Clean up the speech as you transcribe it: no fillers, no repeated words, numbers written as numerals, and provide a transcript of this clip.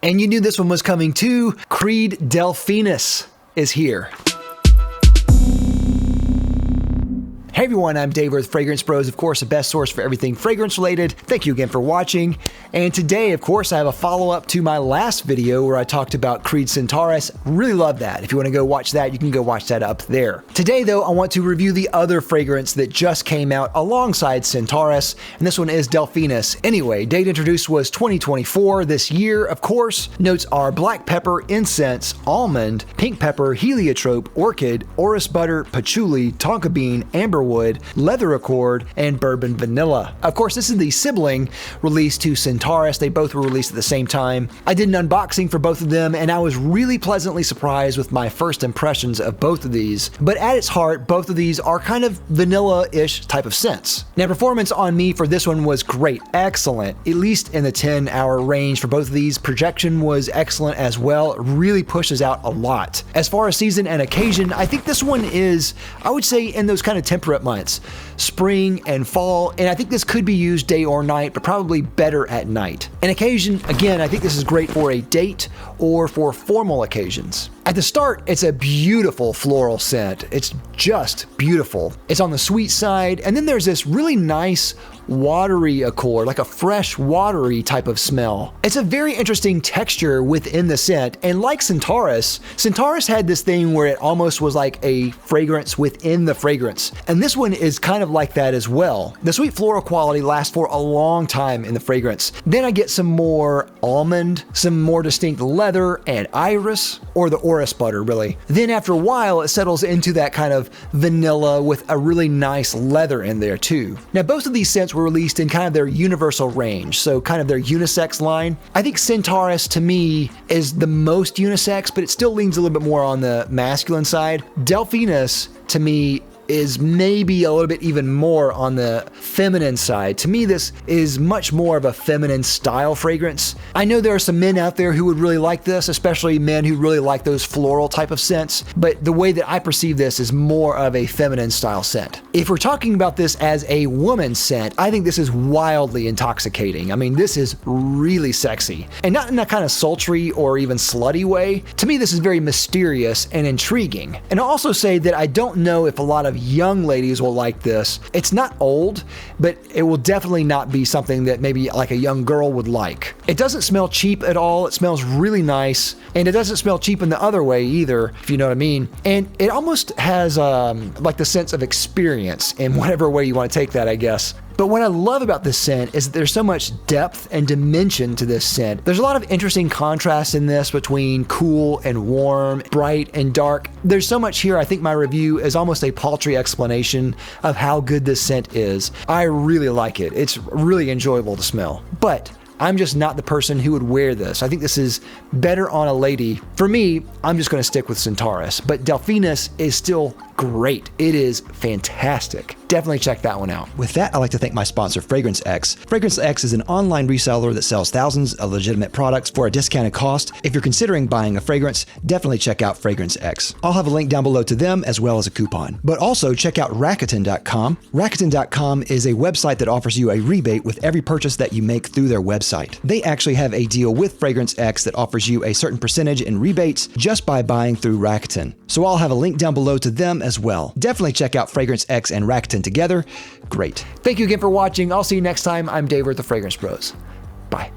And you knew this one was coming too. Creed Delphinus is here. Hey everyone, I'm Dave with Fragrance Bros, of course, the best source for everything fragrance related. Thank you again for watching. And today, of course, I have a follow-up to my last video where I talked about Creed Centaurus. Really love that. If you want to go watch that, you can go watch that up there. Today, though, I want to review the other fragrance that just came out alongside Centaurus, and this one is Delphinus. Anyway, date introduced was 2024, this year, of course. Notes are black pepper, incense, almond, pink pepper, heliotrope, orchid, orris butter, patchouli, tonka bean, amberwood, leather accord, and bourbon vanilla. Of course, this is the sibling released to Centaurus. They both were released at the same time. I did an unboxing for both of them, and I was really pleasantly surprised with my first impressions of both of these. But at its heart, both of these are kind of vanilla-ish type of scents. Now, performance on me for this one was great, excellent, at least in the 10-hour range for both of these. Projection was excellent as well. It really pushes out a lot. As far as season and occasion, I think this one is, I would say, in those kind of temperate months, spring and fall, and I think this could be used day or night, but probably better at night. An occasion, again, I think this is great for a date or for formal occasions. At the start, it's a beautiful floral scent. It's just beautiful. It's on the sweet side, and then there's this really nice watery accord, like a fresh, watery type of smell. It's a very interesting texture within the scent, and like Centaurus, Centaurus had this thing where it almost was like a fragrance within the fragrance, and this one is kind of like that as well. The sweet floral quality lasts for a long time in the fragrance. Then I get some more almond, some more distinct leather and iris, or the orris butter, really. Then after a while, it settles into that kind of vanilla with a really nice leather in there too. Now, both of these scents were released in kind of their universal range, so kind of their unisex line. I think Centaurus, to me, is the most unisex, but it still leans a little bit more on the masculine side. Delphinus, to me, is maybe a little bit even more on the feminine side. To me, this is much more of a feminine style fragrance. I know there are some men out there who would really like this, especially men who really like those floral type of scents, but the way that I perceive this is more of a feminine style scent. If we're talking about this as a woman's scent, I think this is wildly intoxicating. I mean, this is really sexy, and not in that kind of sultry or even slutty way. To me, this is very mysterious and intriguing. And I'll also say that I don't know if a lot of young ladies will like this. It's not old, but it will definitely not be something that maybe like a young girl would like. It doesn't smell cheap at all. It smells really nice, and it doesn't smell cheap in the other way either, if you know what I mean. And it almost has like the sense of experience in whatever way you want to take that, I guess. But what I love about this scent is that there's so much depth and dimension to this scent. There's a lot of interesting contrast in this between cool and warm, bright and dark. There's so much here. I think my review is almost a paltry explanation of how good this scent is. I really like it. It's really enjoyable to smell. But I'm just not the person who would wear this. I think this is better on a lady. For me, I'm just going to stick with Centaurus, but Delphinus is still great. It is fantastic. Definitely check that one out. With that, I'd like to thank my sponsor, Fragrance X. Fragrance X is an online reseller that sells thousands of legitimate products for a discounted cost. If you're considering buying a fragrance, definitely check out Fragrance X. I'll have a link down below to them as well as a coupon. But also check out Rakuten.com. Rakuten.com is a website that offers you a rebate with every purchase that you make through their website. They actually have a deal with Fragrance X that offers you a certain percentage in rebates just by buying through Rakuten. So I'll have a link down below to them as well. Definitely check out Fragrance X and Rakuten together. Great. Thank you again for watching. I'll see you next time. I'm Dave with the Fragrance Bros. Bye.